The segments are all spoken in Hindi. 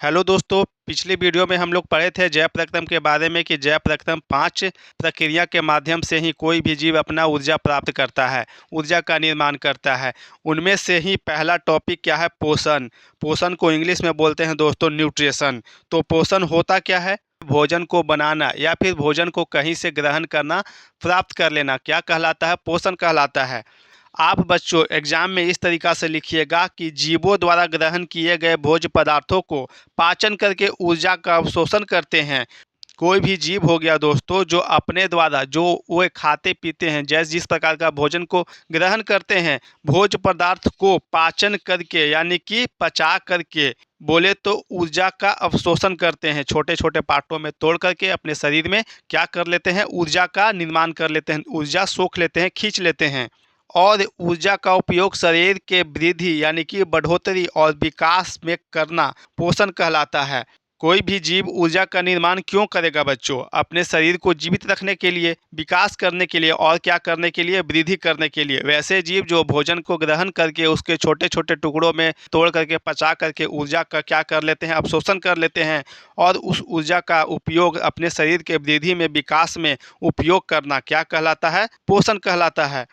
हेलो दोस्तों, पिछली वीडियो में हम लोग पढ़े थे जैव प्रक्रम के बारे में कि जैव प्रक्रम 5 प्रक्रिया के माध्यम से ही कोई भी जीव अपना ऊर्जा प्राप्त करता है, ऊर्जा का निर्माण करता है। उनमें से ही पहला टॉपिक क्या है? पोषण। पोषण को इंग्लिश में बोलते हैं दोस्तों न्यूट्रिशन। तो पोषण होता क्या है? भोजन को बनाना या फिर भोजन को कहीं से ग्रहण करना, प्राप्त कर लेना, क्या कहलाता है? पोषण कहलाता है। आप बच्चों एग्जाम में इस तरीका से लिखिएगा कि जीवों द्वारा ग्रहण किए गए भोज्य पदार्थों को पाचन करके ऊर्जा का अवशोषण करते हैं। कोई भी जीव हो गया दोस्तों जो अपने द्वारा जो वो खाते पीते हैं, जैसे जिस प्रकार का भोजन को ग्रहण करते हैं, भोज्य पदार्थ को पाचन करके यानी कि पचा करके, बोले तो ऊर्जा का अवशोषण करते हैं। छोटे छोटे पार्टों में तोड़ करके अपने शरीर में क्या कर लेते हैं? ऊर्जा का निर्माण कर लेते हैं, ऊर्जा सोख लेते हैं, खींच लेते हैं। और ऊर्जा का उपयोग शरीर के वृद्धि यानी कि बढ़ोतरी और विकास में करना पोषण कहलाता है। कोई भी जीव ऊर्जा का निर्माण क्यों करेगा बच्चों? अपने शरीर को जीवित रखने के लिए, विकास करने के लिए और क्या करने के लिए? वृद्धि करने के लिए। वैसे जीव जो भोजन को ग्रहण करके उसके छोटे छोटे टुकड़ों में तोड़ करके पचा करके ऊर्जा का क्या कर लेते हैं? अवशोषण कर लेते हैं और उस ऊर्जा का उपयोग अपने शरीर के वृद्धि में, विकास में उपयोग करना क्या कहलाता है? पोषण कहलाता है।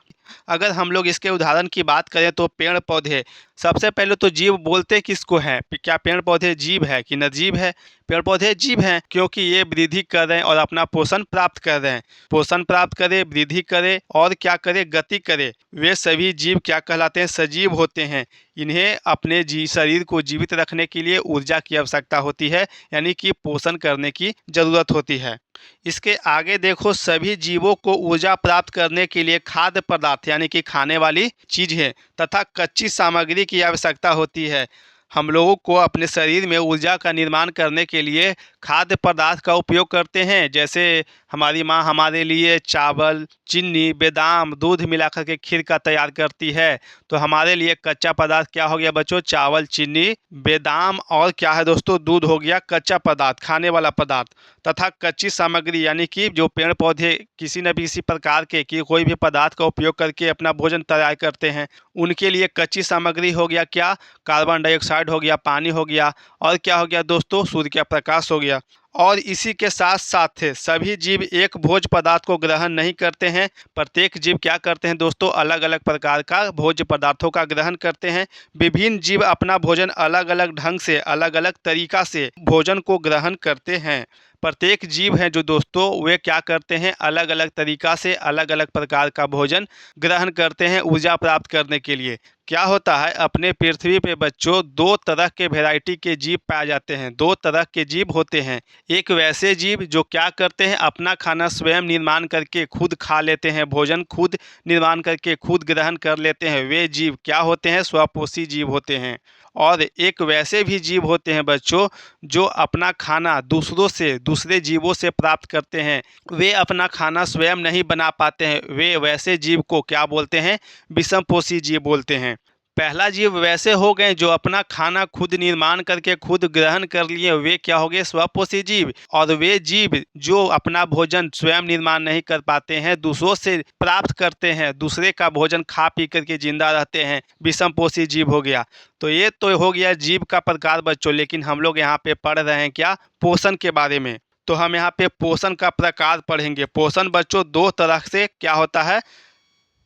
अगर हम लोग इसके उदाहरण की बात करें तो पेड़ पौधे, सबसे पहले तो जीव बोलते किसको हैं? क्या पेड़ पौधे जीव है कि निर्जीव है? पेड़ पौधे जीव हैं क्योंकि ये वृद्धि कर रहे हैं और अपना पोषण प्राप्त कर रहे हैं। पोषण प्राप्त करे, वृद्धि करे और क्या करे? गति करे। वे सभी जीव क्या कहलाते हैं? सजीव होते हैं। इन्हें अपने शरीर को जीवित रखने के लिए ऊर्जा की आवश्यकता होती है, यानी कि पोषण करने की जरूरत होती है। इसके आगे देखो, सभी जीवों को ऊर्जा प्राप्त करने के लिए खाद्य पदार्थ यानी कि खाने वाली चीजें तथा कच्ची सामग्री की आवश्यकता होती है। हम लोगों को अपने शरीर में ऊर्जा का निर्माण करने के लिए खाद्य पदार्थ का उपयोग करते हैं। जैसे हमारी माँ हमारे लिए चावल, चीनी, बादाम, दूध मिलाकर के खीर का तैयार करती है। तो हमारे लिए कच्चा पदार्थ क्या हो गया बच्चों? चावल, चीनी, बादाम और क्या है दोस्तों? दूध हो गया कच्चा पदार्थ, खाने वाला पदार्थ। तथा कच्ची सामग्री यानी कि जो पेड़ पौधे किसी न किसी प्रकार के कि कोई भी पदार्थ का उपयोग करके अपना भोजन तैयार करते हैं, उनके लिए कच्ची सामग्री हो गया क्या? कार्बन डाइऑक्साइड हो गया, पानी हो गया और क्या हो गया दोस्तों? सूर्य का प्रकाश हो गया। और इसी के साथ साथ सभी जीव एक भोज्य पदार्थ को ग्रहण नहीं करते हैं। प्रत्येक जीव क्या करते हैं दोस्तों? अलग अलग प्रकार का भोज्य पदार्थों का ग्रहण करते हैं। विभिन्न जीव अपना भोजन अलग अलग ढंग से, अलग अलग तरीका से भोजन को ग्रहण करते हैं। प्रत्येक जीव है जो दोस्तों वे क्या करते हैं? अलग अलग तरीका से अलग अलग प्रकार का भोजन ग्रहण करते हैं ऊर्जा प्राप्त करने के लिए। क्या होता है अपने पृथ्वी पे बच्चों? दो तरह के वैरायटी के जीव पाए जाते हैं, दो तरह के जीव होते हैं। एक वैसे जीव जो क्या करते हैं? अपना खाना स्वयं निर्माण करके खुद खा लेते हैं, भोजन खुद निर्माण करके खुद ग्रहण कर लेते हैं। वे जीव क्या होते हैं? स्वपोषी जीव होते हैं। और एक वैसे भी जीव होते हैं बच्चों जो अपना खाना दूसरों से, दूसरे जीवों से प्राप्त करते हैं। वे अपना खाना स्वयं नहीं बना पाते हैं। वे वैसे जीव को क्या बोलते हैं? विषमपोषी जीव बोलते हैं। पहला जीव वैसे हो गए जो अपना खाना खुद निर्माण करके खुद ग्रहण कर लिए, वे क्या हो गए? स्वपोषी जीव। और वे जीव जो अपना भोजन स्वयं निर्माण नहीं कर पाते हैं, दूसरों से प्राप्त करते हैं, दूसरे का भोजन खा पी करके जिंदा रहते हैं, विषमपोषी जीव हो गया। तो ये तो हो गया जीव का प्रकार बच्चों, लेकिन हम लोग यहाँ पे पढ़ रहे हैं क्या? पोषण के बारे में। तो हम यहाँ पे पोषण का प्रकार पढ़ेंगे। पोषण बच्चों दो तरह से क्या होता है?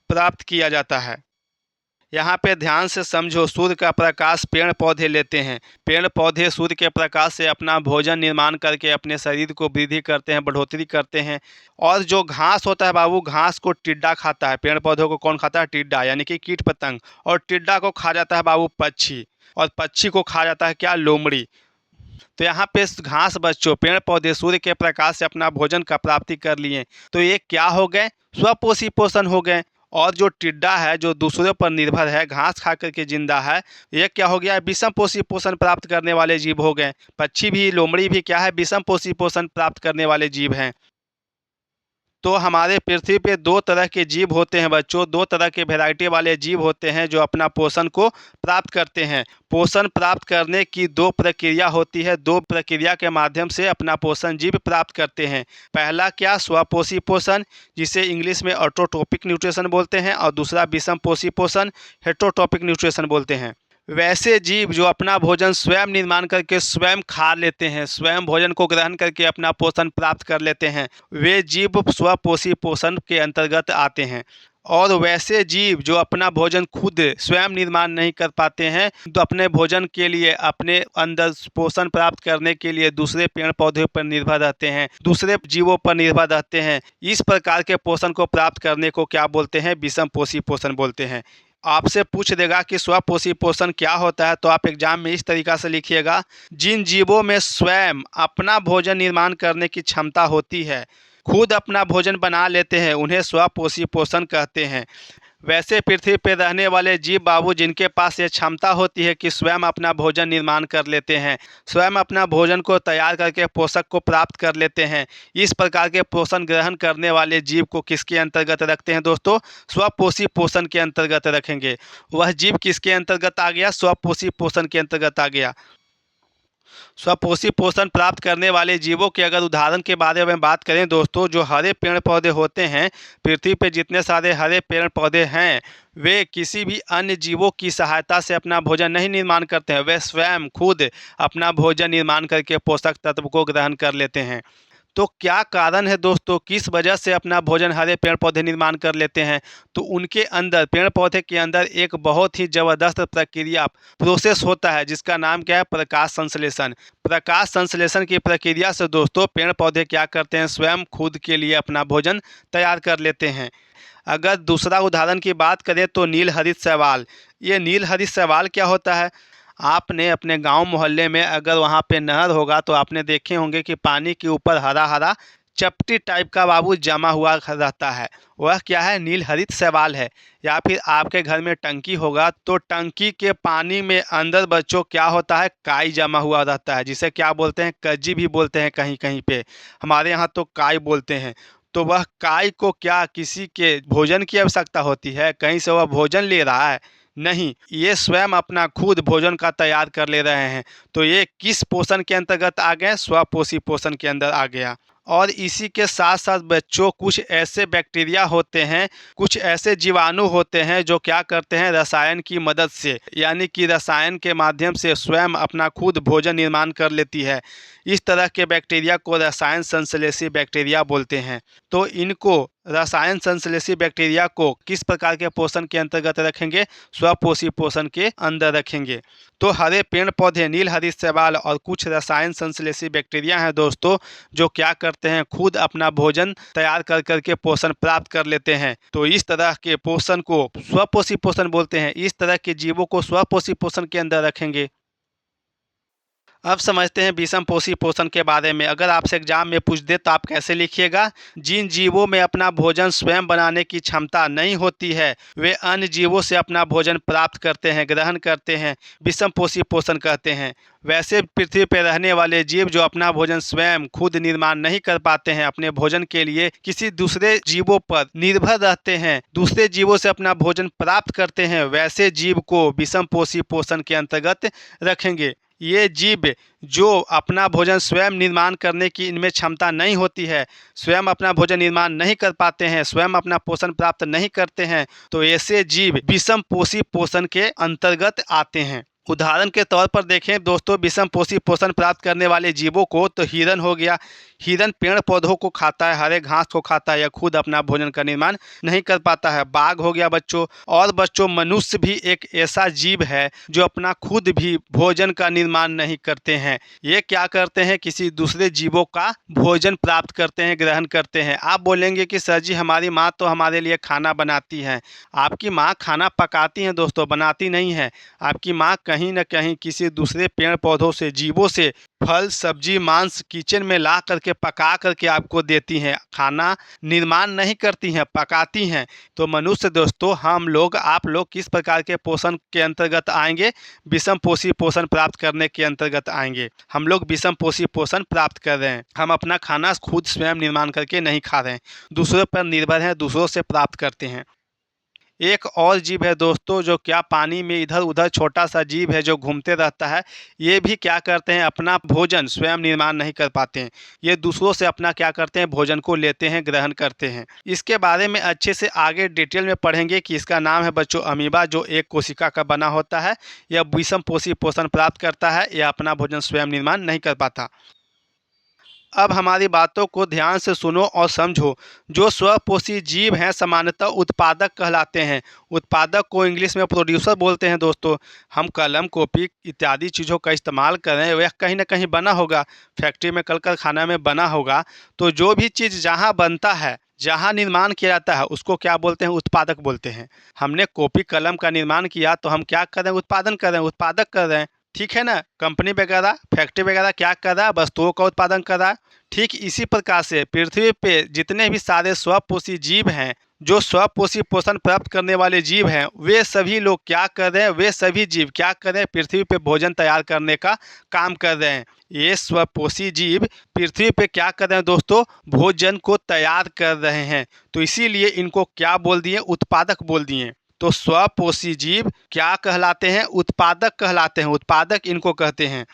प्राप्त किया जाता है। यहाँ पे ध्यान से समझो, सूर्य का प्रकाश पेड़ पौधे लेते हैं। पेड़ पौधे सूर्य के प्रकाश से अपना भोजन निर्माण करके अपने शरीर को वृद्धि करते हैं, बढ़ोतरी करते हैं। और जो घास होता है बाबू, घास को टिड्डा खाता है। पेड़ पौधों को कौन खाता है? टिड्डा, यानी कि कीट पतंग। और टिड्डा को खा जाता है बाबू पक्षी, और पक्षी को खा जाता है क्या? लोमड़ी। तो यहाँ पे घास बच्चों, पेड़ पौधे सूर्य के प्रकाश से अपना भोजन का प्राप्ति कर लिए, तो ये क्या हो गए? स्वपोषी पोषण हो गए। और जो टिड्डा है जो दूसरों पर निर्भर है, घास खा करके जिंदा है, ये क्या हो गया? विषमपोषी पोषण प्राप्त करने वाले जीव हो गए। पक्षी भी, लोमड़ी भी क्या है? विषमपोषी पोषण प्राप्त करने वाले जीव हैं। तो हमारे पृथ्वी पे दो तरह के जीव होते हैं बच्चों, दो तरह के वैरायटी वाले जीव होते हैं जो अपना पोषण को प्राप्त करते हैं। पोषण प्राप्त करने की दो प्रक्रिया होती है, दो प्रक्रिया के माध्यम से अपना पोषण जीव प्राप्त करते हैं। पहला क्या? स्वपोषी पोषण, जिसे इंग्लिश में ऑटोट्रोपिक न्यूट्रिशन बोलते हैं, और दूसरा विषमपोषी पोषण, हेटरोट्रोपिक न्यूट्रिशन बोलते हैं। वैसे जीव जो अपना भोजन स्वयं निर्माण करके स्वयं खा लेते हैं, स्वयं भोजन को ग्रहण करके अपना पोषण प्राप्त कर लेते हैं, वे जीव स्वपोषी पोषण के अंतर्गत आते हैं। और वैसे जीव जो अपना भोजन खुद स्वयं निर्माण नहीं कर पाते हैं, तो अपने भोजन के लिए अपने अंदर पोषण प्राप्त करने के लिए दूसरे पेड़ पौधे पर निर्भर रहते हैं, दूसरे जीवों पर निर्भर रहते हैं। इस प्रकार के पोषण को प्राप्त करने को क्या बोलते हैं? विषम पोषी पोषण बोलते हैं। आपसे पूछ देगा कि स्वपोषी पोषण क्या होता है, तो आप एग्जाम में इस तरीका से लिखिएगा, जिन जीवों में स्वयं अपना भोजन निर्माण करने की क्षमता होती है, खुद अपना भोजन बना लेते हैं, उन्हें स्वपोषी पोषण कहते हैं। वैसे पृथ्वी पर रहने वाले जीव बाबू जिनके पास ये क्षमता होती है कि स्वयं अपना भोजन निर्माण कर लेते हैं, स्वयं अपना भोजन को तैयार करके पोषक को प्राप्त कर लेते हैं, इस प्रकार के पोषण ग्रहण करने वाले जीव को किसके अंतर्गत रखते हैं दोस्तों? स्वपोषी पोषण के अंतर्गत रखेंगे। वह जीव किसके अंतर्गत आ गया? स्वपोषी पोषण के अंतर्गत आ गया। स्वपोषी पोषण प्राप्त करने वाले जीवों के अगर उदाहरण के बारे में बात करें दोस्तों, जो हरे पेड़ पौधे होते हैं, पृथ्वी पे जितने सारे हरे पेड़ पौधे हैं, वे किसी भी अन्य जीवों की सहायता से अपना भोजन नहीं निर्माण करते हैं, वे स्वयं खुद अपना भोजन निर्माण करके पोषक तत्व को ग्रहण कर लेते हैं। तो क्या कारण है दोस्तों, किस वजह से अपना भोजन हरे पेड़ पौधे निर्माण कर लेते हैं? तो उनके अंदर, पेड़ पौधे के अंदर एक बहुत ही ज़बरदस्त प्रक्रिया, प्रोसेस होता है, जिसका नाम क्या है? प्रकाश संश्लेषण। प्रकाश संश्लेषण की प्रक्रिया से दोस्तों पेड़ पौधे क्या करते हैं? स्वयं खुद के लिए अपना भोजन तैयार कर लेते हैं। अगर दूसरा उदाहरण की बात करें तो नील हरित शैवाल। ये नील हरित शैवाल क्या होता है? आपने अपने गांव मोहल्ले में अगर वहाँ पे नहर होगा तो आपने देखे होंगे कि पानी के ऊपर हरा हरा चपटी टाइप का बाबू जमा हुआ रहता है, वह क्या है? नील हरित शैवाल है। या फिर आपके घर में टंकी होगा तो टंकी के पानी में अंदर बच्चों क्या होता है? काई जमा हुआ रहता है, जिसे क्या बोलते हैं? कज्जी भी बोलते हैं कहीं कहीं पे, हमारे यहाँ तो काई बोलते हैं। तो वह काई को क्या किसी के भोजन की आवश्यकता होती है? कहीं से वह भोजन ले रहा है? नहीं, ये स्वयं अपना खुद भोजन का तैयार कर ले रहे हैं। तो ये किस पोषण के अंतर्गत आ गए? स्वपोषी पोषण के अंदर आ गया। और इसी के साथ साथ बच्चों, कुछ ऐसे बैक्टीरिया होते हैं, कुछ ऐसे जीवाणु होते हैं जो क्या करते हैं? रसायन की मदद से, यानी कि रसायन के माध्यम से स्वयं अपना खुद भोजन निर्माण कर लेती है। इस तरह के बैक्टीरिया को रसायन संश्लेषी बैक्टीरिया बोलते हैं। तो इनको, रसायन संश्लेषी बैक्टीरिया को किस प्रकार के पोषण के अंतर्गत रखेंगे? स्वपोषी पोषण के अंदर रखेंगे। तो हरे पेड़ पौधे, नील हरित शैवाल और कुछ रसायन संश्लेषी बैक्टीरिया हैं दोस्तों, जो क्या करते हैं? खुद अपना भोजन तैयार कर करके पोषण प्राप्त कर लेते हैं। तो इस तरह के पोषण को स्वपोषी पोषण बोलते हैं। इस तरह के जीवों को स्वपोषी पोषण के अंदर रखेंगे। अब समझते हैं विषम पोषी पोषण के बारे में। अगर आपसे एग्जाम में पूछ दे तो आप कैसे लिखिएगा? जिन जीवों में अपना भोजन स्वयं बनाने की क्षमता नहीं होती है, वे अन्य जीवों से अपना भोजन प्राप्त करते हैं, ग्रहण करते हैं, विषम पोषी पोषण कहते हैं। वैसे पृथ्वी पर रहने वाले जीव जो अपना भोजन स्वयं खुद निर्माण नहीं कर पाते हैं, अपने भोजन के लिए किसी दूसरे जीवों पर निर्भर रहते हैं, दूसरे जीवों से अपना भोजन प्राप्त करते हैं, वैसे जीव को विषम पोषी पोषण के अंतर्गत रखेंगे। ये जीव जो अपना भोजन स्वयं निर्माण करने की इनमें क्षमता नहीं होती है, स्वयं अपना भोजन निर्माण नहीं कर पाते हैं, स्वयं अपना पोषण प्राप्त नहीं करते हैं, तो ऐसे जीव विषम पोषी पोषण के अंतर्गत आते हैं। उदाहरण के तौर पर देखें दोस्तों, विषम पोषी पोषण प्राप्त करने वाले जीवों को, तो हिरन हो गया। हिरन पेड़ पौधों को खाता है, हरे घास को खाता है, या खुद अपना भोजन का निर्माण नहीं कर पाता है। बाघ हो गया बच्चों। और बच्चों, मनुष्य भी एक ऐसा जीव है जो अपना खुद भी भोजन का निर्माण नहीं करते हैं। ये क्या करते हैं? किसी दूसरे जीवों का भोजन प्राप्त करते हैं, ग्रहण करते हैं। आप बोलेंगे कि सर जी, हमारी माँ तो हमारे लिए खाना बनाती है। आपकी माँ खाना पकाती हैं दोस्तों, बनाती नहीं है। आपकी माँ कहीं न कहीं किसी दूसरे पेड़ पौधों से, जीवों से फल, सब्जी, मांस किचन में ला करके पका करके आपको देती हैं। खाना निर्माण नहीं करती हैं, पकाती हैं। तो मनुष्य दोस्तों, हम लोग, आप लोग किस प्रकार के पोषण के अंतर्गत आएंगे? विषम पोषी पोषण प्राप्त करने के अंतर्गत आएंगे। हम लोग विषम पोषी पोषण प्राप्त कर रहे हैं। हम अपना खाना खुद स्वयं निर्माण करके नहीं खा रहे हैं, दूसरों पर निर्भर हैं, दूसरों से प्राप्त करते हैं। एक और जीव है दोस्तों जो क्या पानी में इधर उधर छोटा सा जीव है जो घूमते रहता है। ये भी क्या करते हैं, अपना भोजन स्वयं निर्माण नहीं कर पाते हैं। ये दूसरों से अपना क्या करते हैं, भोजन को लेते हैं, ग्रहण करते हैं। इसके बारे में अच्छे से आगे डिटेल में पढ़ेंगे कि इसका नाम है बच्चों अमीबा, जो एक कोशिका का बना होता है। यह विषम पोषी पोषण प्राप्त करता है, यह अपना भोजन स्वयं निर्माण नहीं कर पाता। अब हमारी बातों को ध्यान से सुनो और समझो। जो स्वपोषी जीव हैं सामान्यतः उत्पादक कहलाते हैं। उत्पादक को इंग्लिश में प्रोड्यूसर बोलते हैं दोस्तों। हम कलम, कॉपी इत्यादि चीज़ों का इस्तेमाल करें, वह कहीं ना कहीं बना होगा, फैक्ट्री में, कल कारखाना में बना होगा। तो जो भी चीज़ जहाँ बनता है, जहाँ निर्माण किया जाता है, उसको क्या बोलते हैं, उत्पादक बोलते हैं। हमने कॉपी कलम का निर्माण किया तो हम क्या कर रहे हैं, उत्पादन कर रहे हैं, उत्पादक कर रहे हैं। ठीक है ना। कंपनी वगैरह, फैक्ट्री वगैरह क्या कर रहा है, वस्तुओं का उत्पादन कर रहा है। ठीक इसी प्रकार से पृथ्वी पे जितने भी सारे स्वपोषी जीव हैं, जो स्वपोषी पोषण प्राप्त करने वाले जीव हैं, वे सभी लोग क्या कर रहे हैं, वे सभी जीव क्या कर रहे हैं, पृथ्वी पे भोजन तैयार करने का काम कर रहे हैं। ये स्वपोषी जीव पृथ्वी पे क्या कर रहे हैं दोस्तों, भोजन को तैयार कर रहे हैं। तो इसीलिए इनको क्या बोल दिए, उत्पादक बोल दिए। तो स्वपोषी जीव क्या कहलाते हैं, उत्पादक कहलाते हैं। उत्पादक इनको कहते हैं।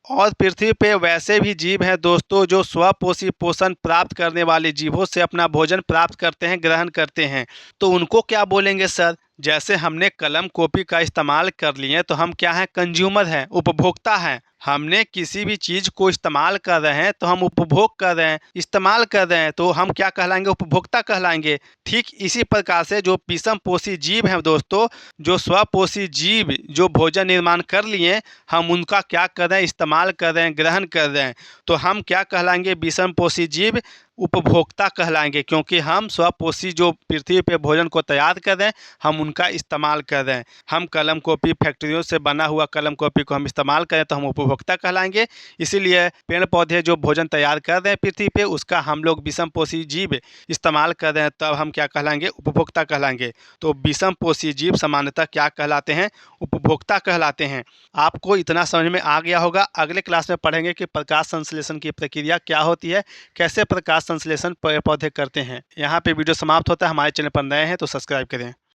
और पृथ्वी पे वैसे भी जीव हैं दोस्तों जो स्वपोषी पोषण प्राप्त करने वाले जीवों से अपना भोजन प्राप्त करते हैं, ग्रहण करते हैं। तो उनको क्या बोलेंगे सर। जैसे हमने कलम कॉपी का इस्तेमाल कर लिए तो हम क्या हैं, कंज्यूमर हैं, उपभोक्ता हैं। हमने किसी भी चीज़ को इस्तेमाल कर रहे हैं तो हम उपभोग कर रहे हैं, इस्तेमाल कर रहे हैं, तो हम क्या कहलाएंगे, उपभोक्ता कहलाएंगे। ठीक इसी प्रकार से जो विषम पोषी जीव हैं दोस्तों, जो स्वपोषी जीव जो भोजन निर्माण कर लिए, हम उनका क्या कर रहे हैं, इस्तेमाल कर रहे हैं, ग्रहण कर रहे हैं। तो हम क्या कहलाएंगे, विषम पोषी जीव उपभोक्ता कहलाएंगे, क्योंकि हम स्वपोषी जो पृथ्वी पे भोजन को तैयार कर रहे हैं, हम उनका इस्तेमाल कर रहे हैं। हम कलम कॉपी, फैक्ट्रियों से बना हुआ कलम कॉपी को हम इस्तेमाल करें तो हम उपभोक्ता कहलाएंगे। इसीलिए पेड़ पौधे जो भोजन तैयार कर रहे हैं पृथ्वी पे, उसका हम लोग विषम पोषी जीव इस्तेमाल कर रहे हैं, तब हम क्या कहलाएंगे, उपभोक्ता कहलाएंगे। तो विषम पोषी जीव सामान्यतः क्या कहलाते हैं, उपभोक्ता कहलाते हैं। आपको इतना समझ में आ गया होगा। अगले क्लास में पढ़ेंगे कि प्रकाश संश्लेषण की प्रक्रिया क्या होती है, कैसे प्रकाश संश्लेषण पेड़ पौधे करते हैं। यहाँ पे वीडियो समाप्त होता है। हमारे चैनल पर नए हैं तो सब्सक्राइब करें।